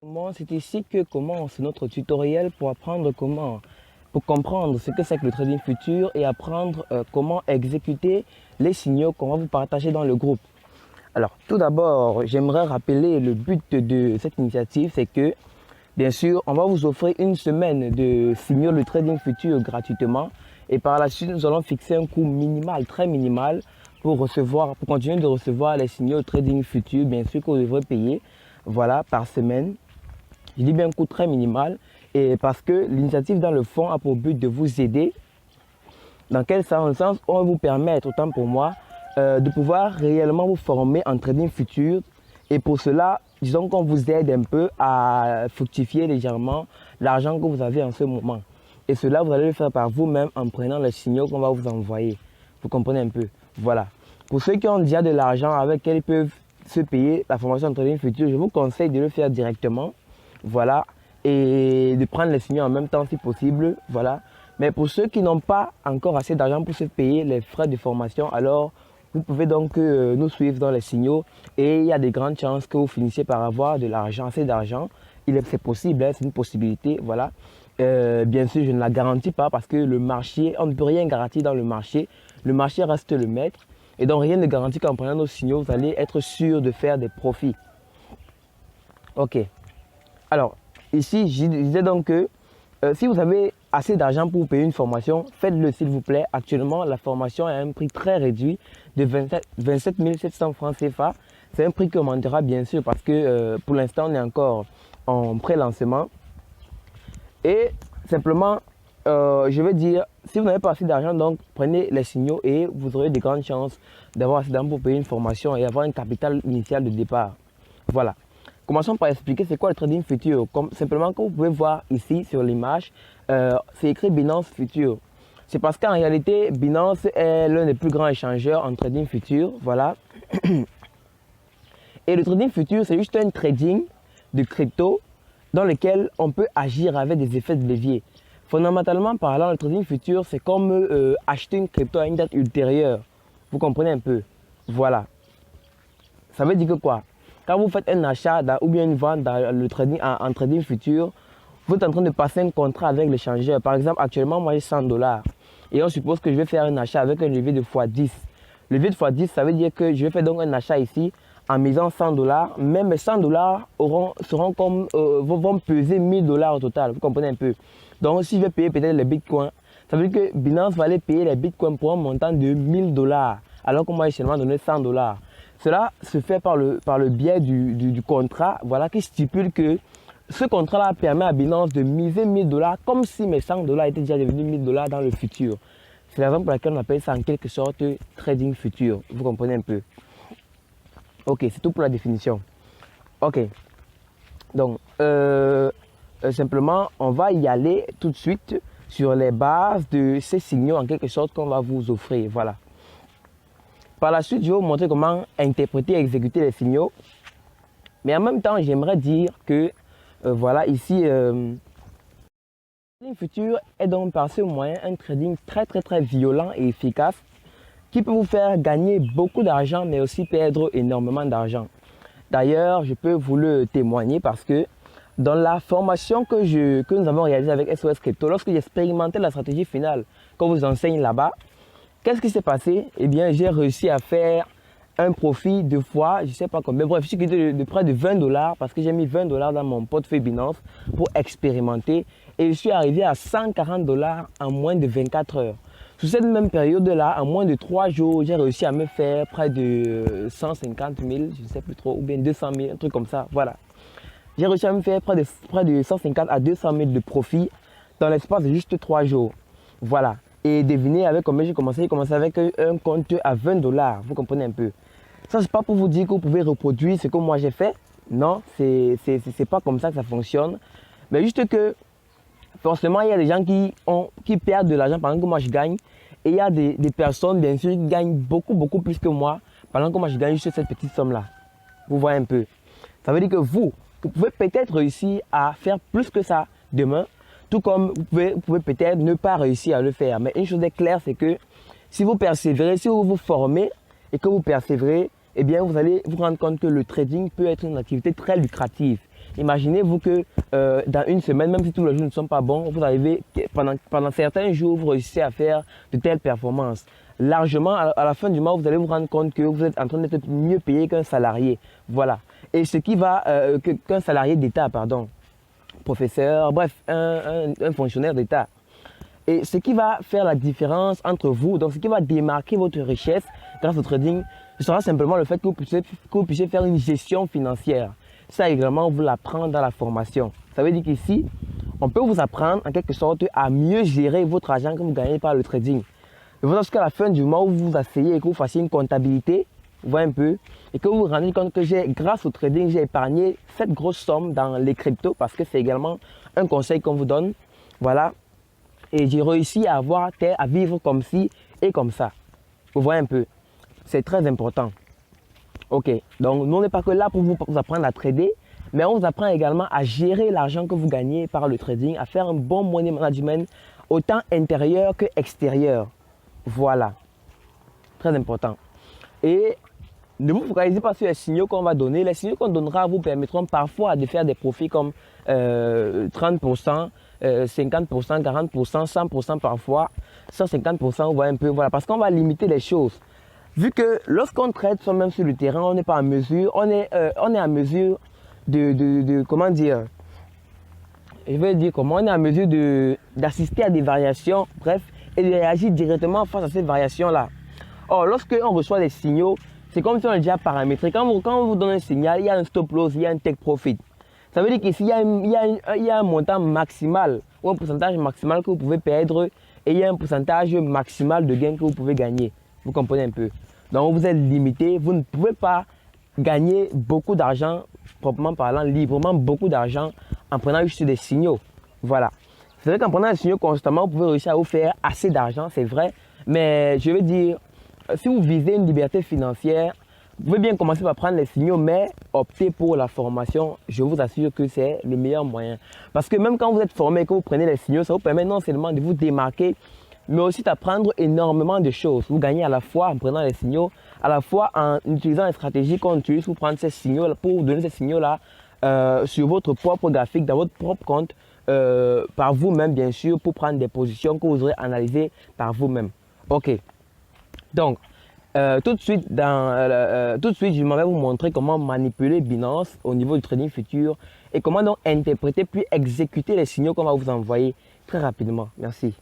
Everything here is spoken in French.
C'est ici que commence notre tutoriel pour pour comprendre ce que c'est que le trading futur et apprendre comment exécuter les signaux qu'on va vous partager dans le groupe. Alors, tout d'abord, j'aimerais rappeler le but de cette initiative, c'est que, bien sûr, on va vous offrir une semaine de signaux de trading futur gratuitement et par la suite, nous allons fixer un coût minimal, très minimal, pour continuer de recevoir les signaux de trading futur, bien sûr, que vous devrez payer, voilà, par semaine. Je dis bien un coût très minimal et parce que l'initiative dans le fond a pour but de vous aider. Dans quel sens? Dans le sens où on va vous permettre, autant pour moi, de pouvoir réellement vous former en trading futur. Et pour cela, disons qu'on vous aide un peu à fructifier légèrement l'argent que vous avez en ce moment. Et cela, vous allez le faire par vous-même en prenant les signaux qu'on va vous envoyer. Vous comprenez un peu? Voilà. Pour ceux qui ont déjà de l'argent avec lequel ils peuvent se payer la formation en trading futur, je vous conseille de le faire directement. Voilà, et de prendre les signaux en même temps si possible, voilà. Mais pour ceux qui n'ont pas encore assez d'argent pour se payer les frais de formation, alors vous pouvez donc nous suivre dans les signaux et il y a de grandes chances que vous finissiez par avoir de l'argent, assez d'argent. C'est possible, hein, c'est une possibilité, voilà. Bien sûr, je ne la garantis pas parce que le marché, on ne peut rien garantir dans le marché. Le marché reste le maître et donc rien ne garantit qu'en prenant nos signaux, vous allez être sûr de faire des profits. Ok. Alors, ici, je disais donc que si vous avez assez d'argent pour payer une formation, faites-le s'il vous plaît. Actuellement, la formation est à un prix très réduit de 27 700 francs CFA. C'est un prix qui augmentera bien sûr parce que pour l'instant, on est encore en pré-lancement. Et simplement, je veux dire, si vous n'avez pas assez d'argent, donc prenez les signaux et vous aurez de grandes chances d'avoir assez d'argent pour payer une formation et avoir un capital initial de départ. Voilà. Commençons par expliquer c'est quoi le trading futur. Simplement, comme vous pouvez voir ici sur l'image, c'est écrit Binance Future. C'est parce qu'en réalité, Binance est l'un des plus grands échangeurs en trading futur. Voilà. Et le trading futur, c'est juste un trading de crypto dans lequel on peut agir avec des effets de levier. Fondamentalement parlant, le trading futur, c'est comme acheter une crypto à une date ultérieure. Vous comprenez un peu? Voilà. Ça veut dire que quoi? Quand vous faites un achat ou bien une vente dans le trading, en trading futur, vous êtes en train de passer un contrat avec l'échangeur. Par exemple, actuellement, moi j'ai 100 dollars. Et on suppose que je vais faire un achat avec un levier de x10. Levier de x10, ça veut dire que je vais faire donc un achat ici en misant 100 dollars. Mais mes 100 dollars vont peser 1000 dollars au total. Vous comprenez un peu? Donc, si je vais payer peut-être les bitcoins, ça veut dire que Binance va aller payer les bitcoins pour un montant de 1000 dollars. Alors que moi, j'ai seulement donné 100 dollars. Cela se fait par le biais du contrat, voilà, qui stipule que ce contrat-là permet à Binance de miser 1000 dollars comme si mes 100 dollars étaient déjà devenus 1000 dollars dans le futur. C'est la raison pour laquelle on appelle ça en quelque sorte trading futur. Vous comprenez un peu? Ok, c'est tout pour la définition. Ok, donc simplement, on va y aller tout de suite sur les bases de ces signaux en quelque sorte qu'on va vous offrir. Voilà. Par la suite, je vais vous montrer comment interpréter et exécuter les signaux. Mais en même temps, j'aimerais dire que, voilà, ici, le trading futur est donc par ce moyen un trading très violent et efficace qui peut vous faire gagner beaucoup d'argent, mais aussi perdre énormément d'argent. D'ailleurs, je peux vous le témoigner parce que dans la formation que nous avons réalisée avec SOS Crypto, lorsque j'ai expérimenté la stratégie finale qu'on vous enseigne là-bas, qu'est-ce qui s'est passé? Eh bien, j'ai réussi à faire un profit de fois, je ne sais pas combien, bref, je suis quitté de près de 20 dollars parce que j'ai mis 20 dollars dans mon portefeuille Binance pour expérimenter et je suis arrivé à 140 dollars en moins de 24 heures. Sur cette même période-là, en moins de 3 jours, j'ai réussi à me faire près de 150 000, je ne sais plus trop, ou bien 200 000, un truc comme ça, voilà. J'ai réussi à me faire près de 150 à 200 000 de profit dans l'espace de juste 3 jours, voilà. Et devinez avec combien j'ai commencé avec un compte à 20 dollars, vous comprenez un peu. Ça, c'est pas pour vous dire que vous pouvez reproduire ce que moi j'ai fait. Non, c'est pas comme ça que ça fonctionne. Mais juste que, forcément, il y a des gens qui perdent de l'argent pendant que moi je gagne. Et il y a des personnes, bien sûr, qui gagnent beaucoup plus que moi pendant que moi je gagne juste cette petite somme-là. Vous voyez un peu. Ça veut dire que vous pouvez peut-être réussir à faire plus que ça demain. Tout comme vous pouvez peut-être ne pas réussir à le faire. Mais une chose est claire, c'est que si vous persévérez, si vous vous formez et que vous persévérez, eh bien vous allez vous rendre compte que le trading peut être une activité très lucrative. Imaginez-vous que dans une semaine, même si tous les jours ne sont pas bons, vous arrivez, pendant certains jours, vous réussissez à faire de telles performances. Largement, à la fin du mois, vous allez vous rendre compte que vous êtes en train d'être mieux payé qu'un salarié. Voilà. Et ce qui va, qu'un salarié d'État, pardon, professeur, bref, un fonctionnaire d'État. Et ce qui va faire la différence entre vous, donc ce qui va démarquer votre richesse grâce au trading, ce sera simplement le fait que vous puissiez faire une gestion financière. Ça également, on vous l'apprend dans la formation. Ça veut dire qu'ici, on peut vous apprendre en quelque sorte à mieux gérer votre argent que vous gagnez par le trading. De façon à ce qu'à la fin du mois où vous vous asseyez et que vous fassiez une comptabilité, vous voyez un peu, et que vous vous rendez compte que grâce au trading, j'ai épargné cette grosse somme dans les cryptos parce que c'est également un conseil qu'on vous donne. Voilà. Et j'ai réussi à vivre comme ci et comme ça. Vous voyez un peu, c'est très important. Ok, donc nous on n'est pas que là pour vous apprendre à trader, mais on vous apprend également à gérer l'argent que vous gagnez par le trading, à faire un bon money management, autant intérieur que extérieur. Voilà, très important. Et ne vous focalisez pas sur les signaux qu'on va donner. Les signaux qu'on donnera vous permettront parfois de faire des profits comme 30%, 50%, 40%, 100% parfois, 150%, vous voyez un peu. Voilà, parce qu'on va limiter les choses. Vu que lorsqu'on traite soi-même sur le terrain, on n'est pas en mesure, on est en mesure comment dire, je vais dire comment, on est en mesure d'assister à des variations, bref, et de réagir directement face à ces variations-là. Or, lorsqu'on reçoit des signaux, c'est comme si on est déjà paramétré. Quand on vous donne un signal, il y a un stop loss, il y a un take profit. Ça veut dire qu'ici, il y a un montant maximal ou un pourcentage maximal que vous pouvez perdre et il y a un pourcentage maximal de gain que vous pouvez gagner. Vous comprenez un peu? Donc, vous êtes limité. Vous ne pouvez pas gagner beaucoup d'argent, proprement parlant, librement beaucoup d'argent en prenant juste des signaux. Voilà. C'est vrai qu'en prenant des signaux constamment, vous pouvez réussir à vous faire assez d'argent, c'est vrai. Mais je veux dire, si vous visez une liberté financière, vous pouvez bien commencer par prendre les signaux, mais optez pour la formation. Je vous assure que c'est le meilleur moyen. Parce que même quand vous êtes formé et que vous prenez les signaux, ça vous permet non seulement de vous démarquer, mais aussi d'apprendre énormément de choses. Vous gagnez à la fois en prenant les signaux, à la fois en utilisant les stratégies qu'on utilise pour prendre ces signaux, pour donner ces signaux-là sur votre propre graphique, dans votre propre compte, par vous-même bien sûr, pour prendre des positions que vous aurez analysées par vous-même. Ok. Donc, tout de suite, je m'en vais vous montrer comment manipuler Binance au niveau du trading futur et comment donc interpréter puis exécuter les signaux qu'on va vous envoyer très rapidement. Merci.